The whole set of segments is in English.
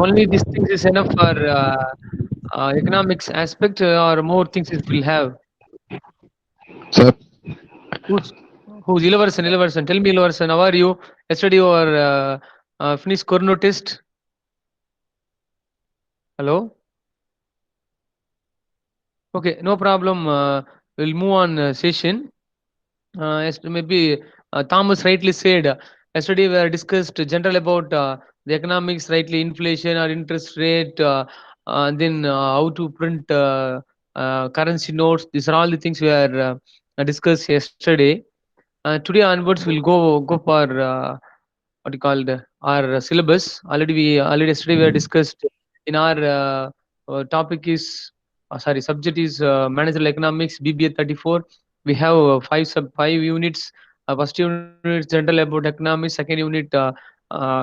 only these things is enough for economics aspect, or more things it will have. Sir, Who's who's Ilavarsan? Ilavarsan, tell me, Ilavarsan, how are you? Yesterday you are finished Corona test. Hello. Okay, no problem. We'll move on session. Yes, maybe Thomas rightly said. Yesterday we are discussed general about the economics, rightly inflation or interest rate, then how to print currency notes. These are all the things we are discussed yesterday. Today onwards, we'll go for what you called our syllabus. Already yesterday we have discussed in our topic is sorry, subject is managerial economics BBA 34. We have five units. First unit is general about economics. Second unit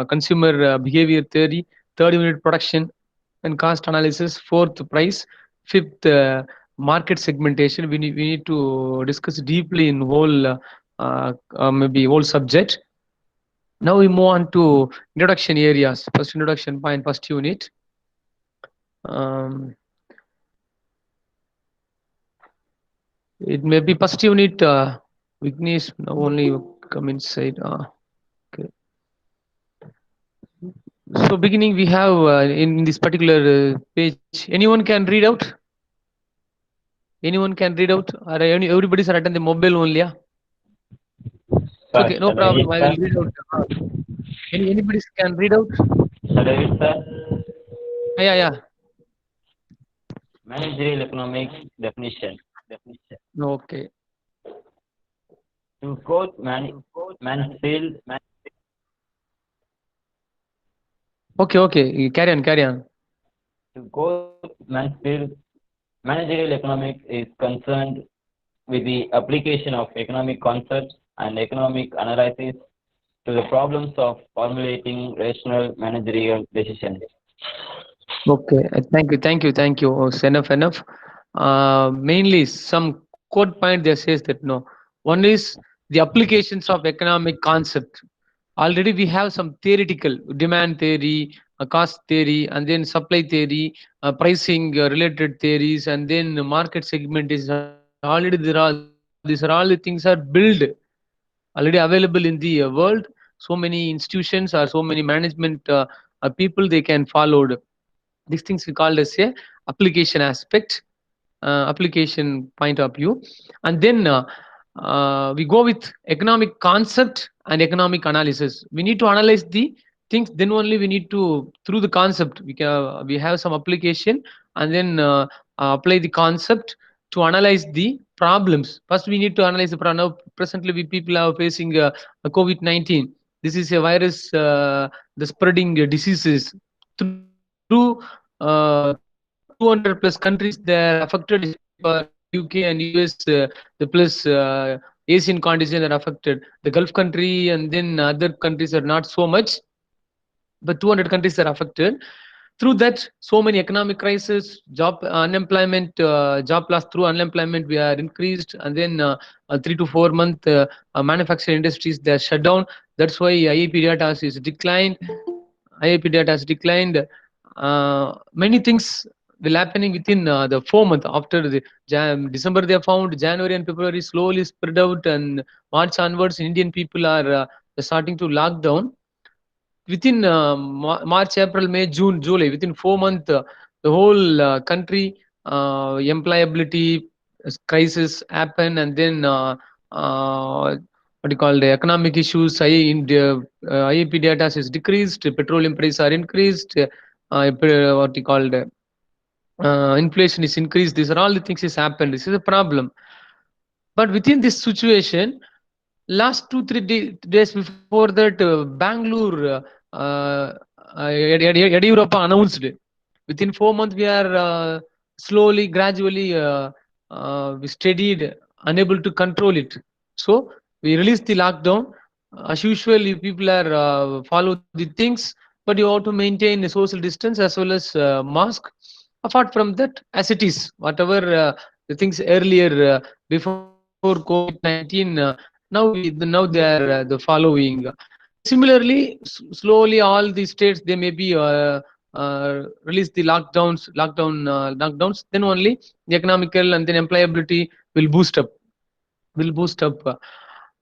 consumer behavior theory. Third unit production and cost analysis. Fourth price. Fifth market segmentation. We need to discuss deeply in whole maybe whole subject. Now we move on to introduction areas. First introduction point, first unit. Um, it may be first unit. Vignesh now only come inside. Okay. So beginning we have in this particular page. Anyone can read out. Anyone can read out. Or everybody's written the mobile only. Yeah. It's Sir, okay. No shall I problem. read, I will sir? read out. Anybody can read out. Shall I read, sir? Yeah, yeah. Managerial economics definition. Okay. To quote Mansfield, Okay. Okay. Carry on. Carry on. to quote Mansfield, managerial economics is concerned with the application of economic concepts and economic analysis to the problems of formulating rational managerial decisions. Okay, thank you. Oh, it's enough. Mainly some code point there says that no. One is the applications of economic concept. Already we have some theoretical demand theory, cost theory, and then supply theory, pricing related theories, and then market segment is already there. Are these are all the things are built already available in the world. So many institutions or so many management people they can follow these things we called as a application aspect, application point of view. And then we go with economic concept and economic analysis. We need to analyze the things, then only we need to through the concept we have some application, and then apply the concept to analyze the problems. First we need to analyze the problem. Now presently we people are facing COVID-19. This is a virus, the spreading diseases through 200 plus countries they are affected, especially for UK and US, the plus Asian continent are affected. The Gulf country and then other countries are not so much, but 200 countries are affected. Through that, so many economic crisis, job unemployment, job loss through unemployment we are increased, and then 3 to 4 month manufacturing industries they are shut down. That's why IIP data is declined. IIP data has declined. Many things will happening within the 4 month after the December they have found, January and February slowly spread out, and March onwards Indian people are starting to lock down. Within March, April, May, June, July, within 4 months, the whole country employability crisis happen, and then what do you call the economic issues. In the IAP data is decreased, petroleum prices are increased, what you call the inflation is increased. These are all the things is happened. This is a problem. But within this situation, last 2 3 days before that, Bangalore, Yadiyurappa announced within 4 months we are slowly, gradually we steadied, unable to control it. So we released the lockdown. As usual, you people are follow the things, but you have to maintain a social distance as well as mask. Apart from that, as it is, whatever the things earlier before COVID-19, now they are the following. Similarly, slowly all the states they may be release the lockdowns, then only the economical and then employability will boost up.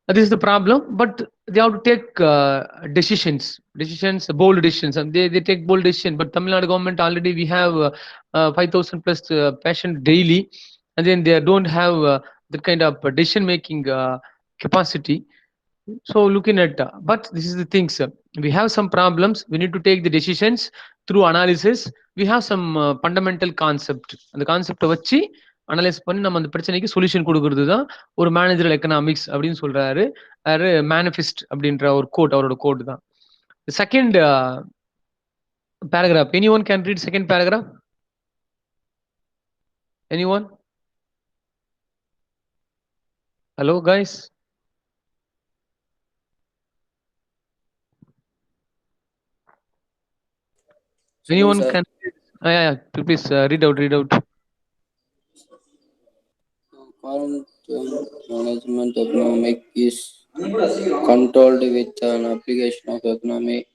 This is the problem, but they have to take decisions, bold decisions, and they take bold decisions. But Tamil Nadu government already we have 5,000 plus patients daily, and then they don't have that kind of decision making capacity. So looking at, but this is the things. We have some problems. We need to take the decisions through analysis. We have some fundamental concept. அந்த கான்செப்டை வச்சு analyse பண்ணி நம்ம அந்த பிரச்சனைக்கு solution கொடுக்கறது தான் ஒரு மேனேஜரல் எக்கனாமிக்ஸ் அப்படின்னு சொல்றாரு. மேனிஃபெஸ்ட் அப்படின்ற ஒரு கோட், அவரோட கோட் தான். Second paragraph. Anyone can read second paragraph? Anyone? Hello, guys. Anyone sir. can? Yeah. Please read out. Current management economic is controlled with an application of economic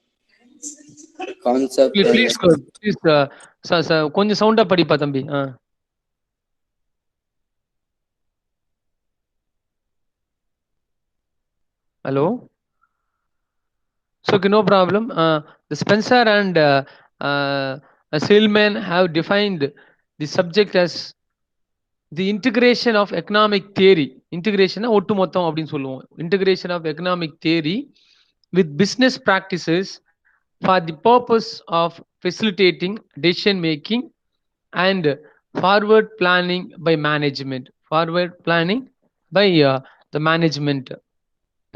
concept. Please கொஞ்சம் சவுண்டா படிப்பா தம்பி. Hello. So okay, no problem. The Spencer and Silman have defined the subject as the integration of economic theory. Integration ஒட்டு மொத்தம் அப்படின்னு சொல்லுவோம். Integration of economic theory with business practices for the purpose of facilitating decision making and forward planning by management. The management.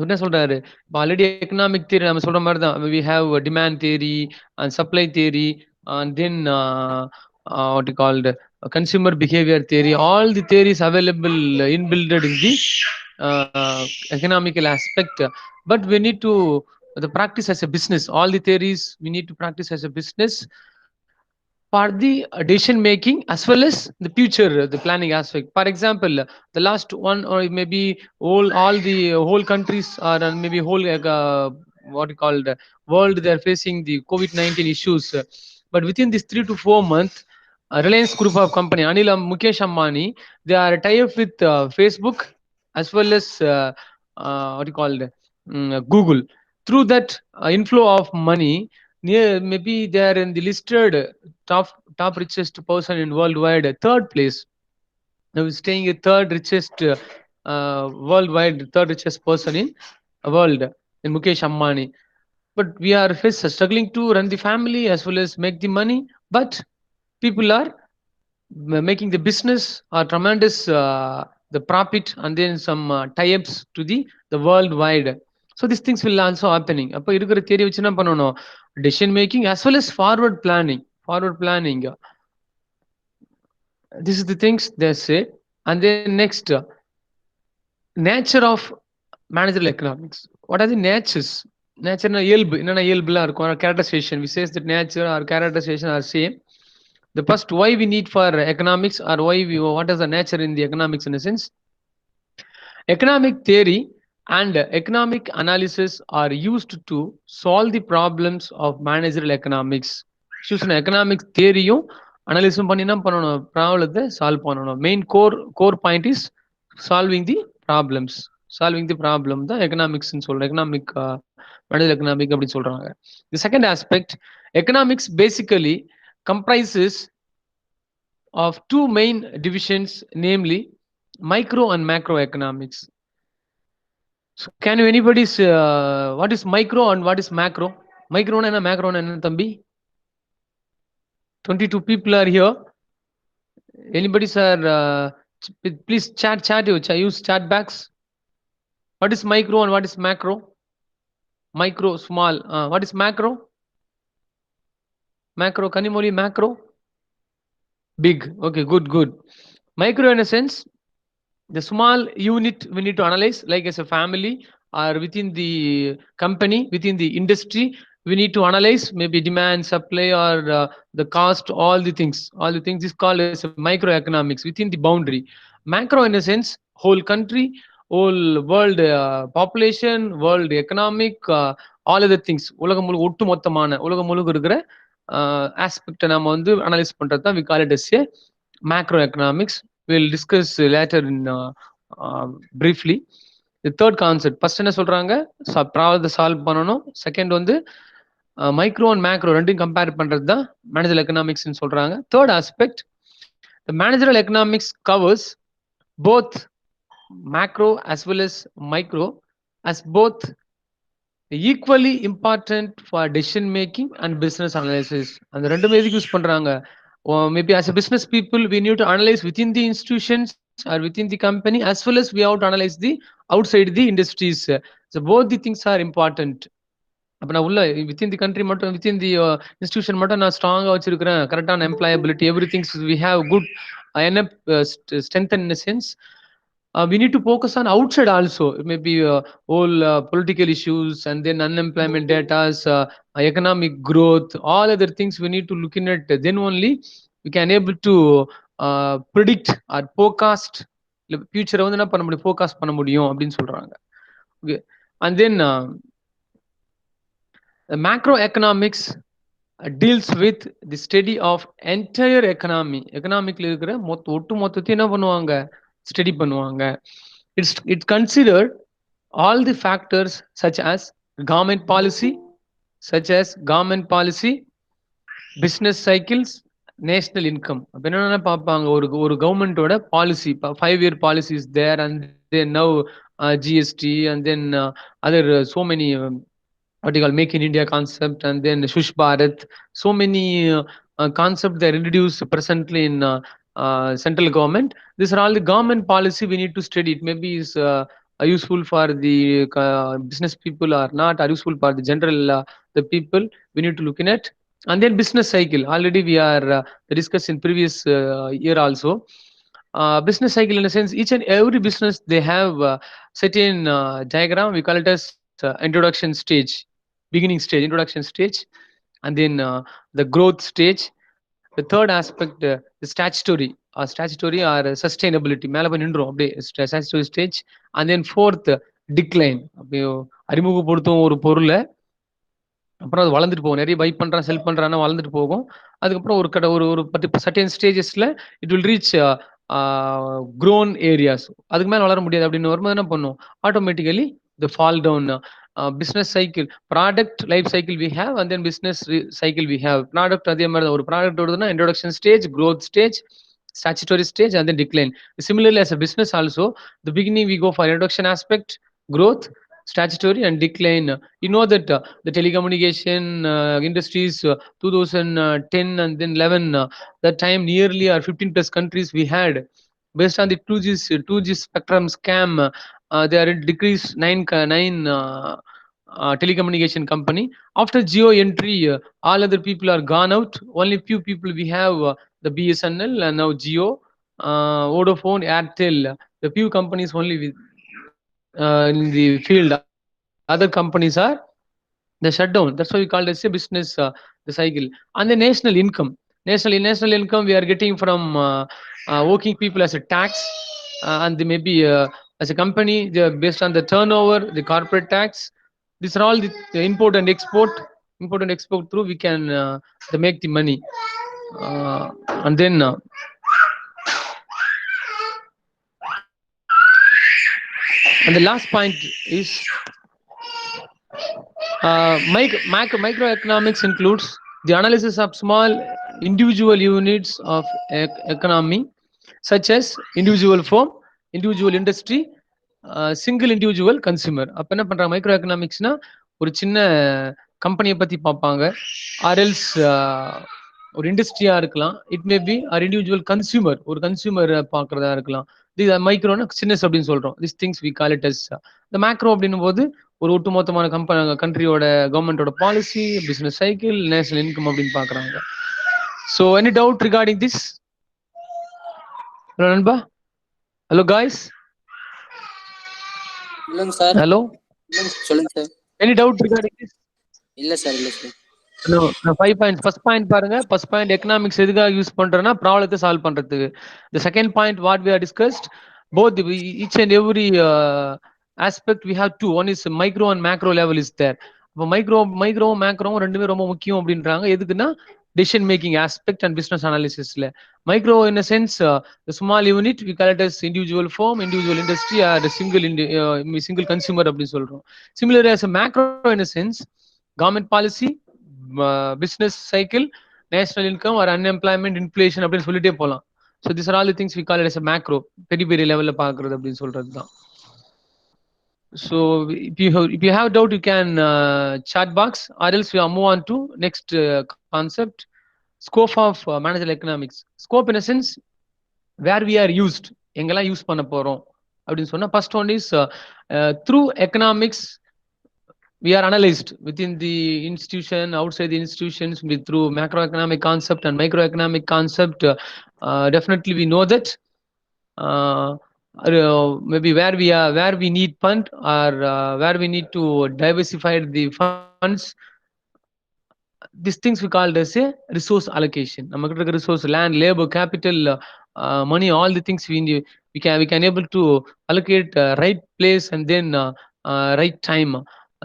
என்ன சொல்றாரு, இப்போ already economic theory நம்ம சொல்ற மாதிரி தான். We have demand theory and supply theory and then what you called consumer behaviour theory. All the theories available inbuilted in the economical aspect, but we need to the practice as a business. All the theories we need to practice as a business for the decision making as well as the future, the planning aspect. For example, the last one or maybe all the whole countries or maybe whole what you called world, they are facing the COVID-19 issues, but within this 3 to 4 months, Reliance group of company, Anil Mukesh Ambani, they are tie up with Facebook as well as what you called Google. Through that inflow of money, maybe they are in the listed top richest person in worldwide, third place. Now staying a third richest worldwide, third richest person in world in Mukesh Ambani. But we are struggling to run the family as well as make the money, but people are making the business tremendous the profit and then some tie-ups to the worldwide. So these things will also happening. அப்போ இருக்கிற தேரி வச்சு என்ன பண்ணணும், decision making as well as forward planning. This is the things they say. And then next, nature of managerial economics. What are the natures? Nature இயல்பு என்னென்ன இயல்புலாம் இருக்கும், characterization. We says that nature or characterization are same. The first, why we need for economics, or what is the nature in the economics in a sense. Economic theory and economic analysis are used to solve the problems of managerial economics. Economics theory analysis பண்ணி என்ன பண்ணணும், ப்ராப்ளத்தை solve பண்ணணும். Main core point is solving the problems. தான் economics சொல்றோம். Economic managerial economic அப்படின்னு சொல்றாங்க. The second aspect, economics basically comprises of two main divisions, namely micro and macro economics. So can you anybody what is micro and what is macro? Micro and macro and tambi? 22 people are here. Anybody sir, please chat use chat box. What is micro and what is macro? Micro, small. What is macro? Macro, Kanimoli, macro? Big. Okay, good. Micro in a sense, the small unit we need to analyze, like as a family or within the company, within the industry, we need to analyze maybe demand, supply, or the cost, all the things is called as microeconomics within the boundary. Macro in a sense, whole country, whole world population, world economic, all other things. உலகம் முழுக்க ஒட்டு மொத்தமான உலகம் முழுக்க இருக்கிற ஆஸ்பெக்டை நம்ம வந்து analyse பண்றது தான் we call it as a macro economics. Will discuss later in briefly. The third concept, first என்ன சொல்றாங்க, ப்ராப்ளத்தை சால்வ் பண்ணணும். செகண்ட் வந்து மைக்ரோ அண்ட் மேக்ரோ ரெண்டையும் கம்பேர் பண்றது தான் மேனேஜரல் எக்கனாமிக்ஸ்னு சொல்றாங்க. Third aspect, the managerial economics covers both macro as well as micro as both equally important for decision making and business analysis. அந்த ரெண்டுமே எதுக்கு யூஸ் பண்றாங்க? Maybe as a business people we need to analyze within the institutions or within the company, as well as we have to analyze the outside the industries. So both the things are important. அப்போ நான் உள்ள within the country மட்டும் within the institution மட்டும் நான் ஸ்ட்ராங்காக வச்சிருக்கிறேன், கரெக்டான employability, every things we have good enough strength in a sense. We need to focus on outside also. It may be all political issues and then unemployment data, economic growth, all other things we need to look in it. Then only we can able to predict or forecast future வந்து என்ன பண்ண முடியும், forecast பண்ண முடியும் அப்படின்னு சொல்றாங்க. Okay. And then the macroeconomics deals with the study of entire economy. எக்கனாமிக்ல இருக்கிற ஒட்டு மொத்தத்தையும் என்ன பண்ணுவாங்க, ஸ்டடி பண்ணுவாங்க. It's considered all the factors such as government policy, business cycles, national income. அப்ப என்னென்ன பார்ப்பாங்க, ஒரு கவர்மெண்டோட policy, 5-year policy is there, and then now GST, and then other so many what you call Make in India concept, and then Shush Bharat, so many concepts that are introduced presently in central government. These are all the government policy we need to study. It maybe is useful for the business people or not, or useful for the general the people. We need to look in it. And then business cycle. Already we are discussed in previous year also. Business cycle in a sense, each and every business they have certain diagram. We call it as introduction stage, beginning stage, introduction stage, and then the growth stage. The third aspect, the statutory or sustainability, மேல போய் நின்றோம் அப்படியே statutory stage. And then fourth, decline. அப்படியே அறிமுகப்படுத்தும் ஒரு பொருளை, அப்புறம் அது வளர்ந்துட்டு போகும், நிறைய பை பண்றான் செல் பண்றான்னா வளர்ந்துட்டு போகும். அதுக்கப்புறம் ஒரு 10 சர்டன் ஸ்டேஜஸ்ல it will reach grown areas. அதுக்கு மேல வளர முடியாது அப்படின்னு வரும்போது என்ன பண்ணும், automatically the fall down. Business cycle, product life cycle we have, and then business cycle we have. Product அதே மாதிரி ஒரு ப்ராடக்ட் வருதுன்னா introduction stage, growth stage, statutory stage, and then decline. Similarly as a business also, the beginning we go for introduction aspect, growth, statutory, and decline. You know that the telecommunication industries 2010 and then 11, that time nearly 15 plus countries we had, based on the 2G spectrum scam. They are decreased 9 telecommunication company. After Jio entry, all other people are gone out. Only few people we have, the BSNL and now Jio, Vodafone, Airtel. The few companies only with in the field. Other companies are the shutdown. That's why we call it as a business the cycle. And the national income. National income we are getting from working people as a tax, and they may be as a company, they are based on the turnover, the corporate tax. These are all the import and export through we can make the money. And then and the last point is microeconomics includes the analysis of small individual units of economy, such as individual firm, individual industry, single individual consumer. அப்போ என்ன பண்ணுறாங்க, micro எக்கனாமிக்ஸ்னா ஒரு சின்ன கம்பெனியை பற்றி பார்ப்பாங்க, ஆர்எல்ஸ் ஒரு இண்டஸ்ட்ரியாக இருக்கலாம், it may be or individual consumer, ஒரு கன்சியூமர் பார்க்குறதா இருக்கலாம். இது மைக்ரோனா சின்னஸ் அப்படின்னு சொல்கிறோம். This things we call it as. இந்த மேக்ரோ அப்படின்னும் போது ஒரு ஒட்டுமொத்தமான கண்ட்ரியோட கவர்மெண்டோட policy, business cycle, national income அப்படின்னு பார்க்குறாங்க. So any doubt regarding this? Hello நண்பா, ஹலோ காய்ஸ். இல்லங்க சார். ஹலோ, சொல்லுங்க sir. Any doubt regarding this? இல்ல sir. No, 5 points. First point பாருங்க. First point, economics எதுக்காக யூஸ் பண்றேன்னா ப்ராப்ளத்தை சால்வ் பண்றதுக்கு. The second point what we have discussed, both each and every aspect we have two. One is micro and macro level is there. இப்போ micro மேக்ரோவும் ரெண்டுமே ரொம்ப முக்கியம் அப்படின்றாங்க. எதுக்குன்னா decision making aspect and business அனாலிசிஸ்ல. Micro in a sense small unit we call it as individual firm, individual industry or single consumer அப்படின்னு சொல்றோம். Similar as a macro in a sense government policy, business cycle, national income or unemployment, inflation அப்படின்னு சொல்லிட்டே போகலாம். So this are all the things we call it as a macro, பெரிய பெரிய லெவல்ல பார்க்கறது அப்படின்னு சொல்றது தான். So if you have doubt, you can chat box, or else we move on to next concept, scope of managerial economics. Scope in a sense where we are used, எங்கெல்லாம் use பண்ண போறோம் அப்படின்னு சொன்னா, first one is through economics we are analyzed within the institution, outside the institutions, through macroeconomic concept and microeconomic concept. Definitely we know that maybe where we need fund, or where we need to diversify the funds. These things we called as a resource allocation. நமக்கு இருக்க resource, land, labor, capital, money, all the things we can able to allocate right place and then right time.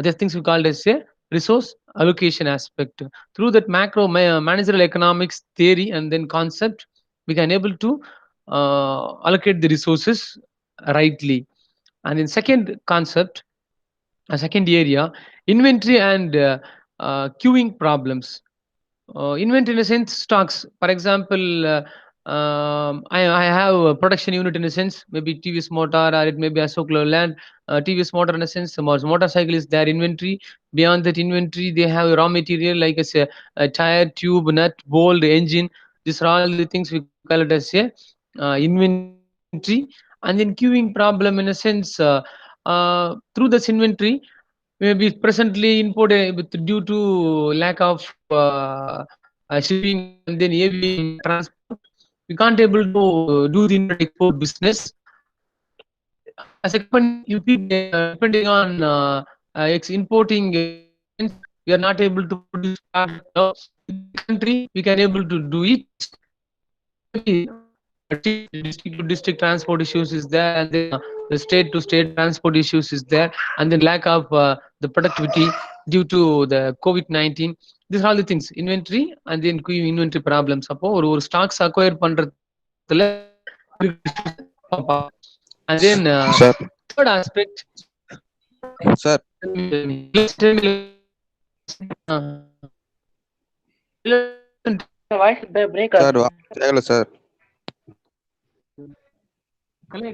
These things we called as a resource allocation aspect. Through that macro managerial economics theory and then concept, we can able to allocate the resources rightly. And in second concept, a second area, inventory and queuing problems. Inventory in a sense stocks. For example, I have a production unit in a sense, maybe TVS motor, or it may be Ashok Leyland. TVS motor in a sense, motorcycle is their inventory. Beyond that inventory, they have raw material like a tire, tube, nut, bolt, engine. These are all the things we call it as a inventory. And then queuing problem in a sense, through this inventory, maybe presently imported due to lack of shipping and then aviation transport, we can't able to do the export business. As a company, you keep depending on importing. We are not able to produce in the country. We can able to do it. District to district transport issues is there, and then the state to state transport issues is there, and then lack of the productivity due to the COVID-19. These are all the things, inventory and then inventory problems. அப்போ ஒரு stocks acquire பண்றதுல and then Sir. third aspect. Sir. Voice break Sir, கேக்கல sir.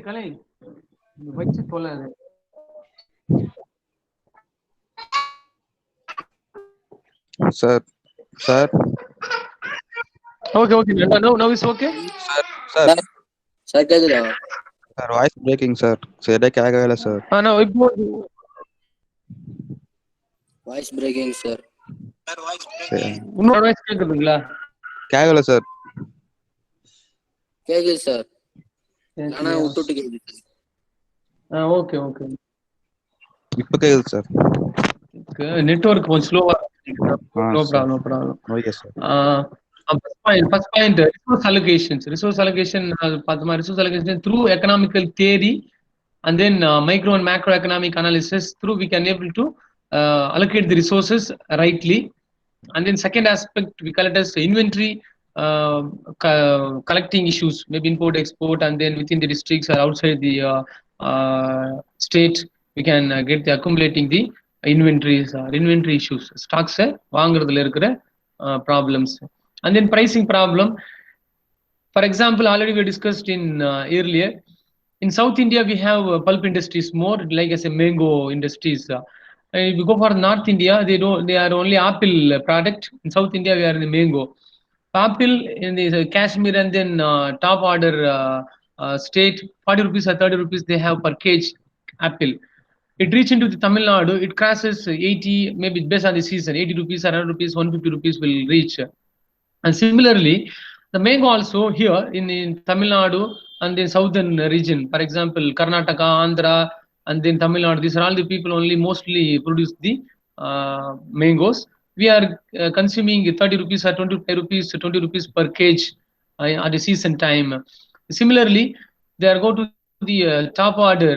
கலை வச்சு போலாது. Sir. Okay. Now it's okay. Sir. Sir கேக்குதா? Sir, voice breaking sir. சரியா கேக்கல sir. No, இப்போ voice braking sir. இன்னொரு வாய்ஸ் கேக்குதுங்களா? கேக்கல sir. கேக்குது சார். ஆனா விட்டுட்டு கேக்குது. ஓகே. இப்போ கேக்குது sir. நெட்வொர்க் கொஞ்சம் ஸ்லோவா. No problem. Okay sir. First point, resource allocations. Resource allocation through economical theory and then micro and macroeconomic analysis. Through we can able to allocate the resources rightly. And then second aspect, we call it as inventory collecting issues, maybe import, export, and then within the districts or outside the state, we can get the accumulating the inventories or inventory issues, stocks வாங்குறதுல இருக்கிற problems. And then pricing problem. For example, already we discussed in earlier, in South India we have pulp industries more, like as a mango industries. If you go for North India, they are only apple product. In South India we are in the mango. Apple in the Kashmir and then top order state, 40 rupees or 30 rupees they have per kg apple. It reach into the Tamil Nadu, it crosses 80, maybe based on the season, 80 rupees or 100 rupees, 150 rupees will reach. And similarly, the mango also here in Tamil Nadu and in southern region, for example, Karnataka, Andhra, and then Tamil Nadu, these are all the people only mostly produce the mangoes. We are consuming 30 rupees or 25 rupees, 20 rupees per kg at the season time. Similarly, they are go to the top order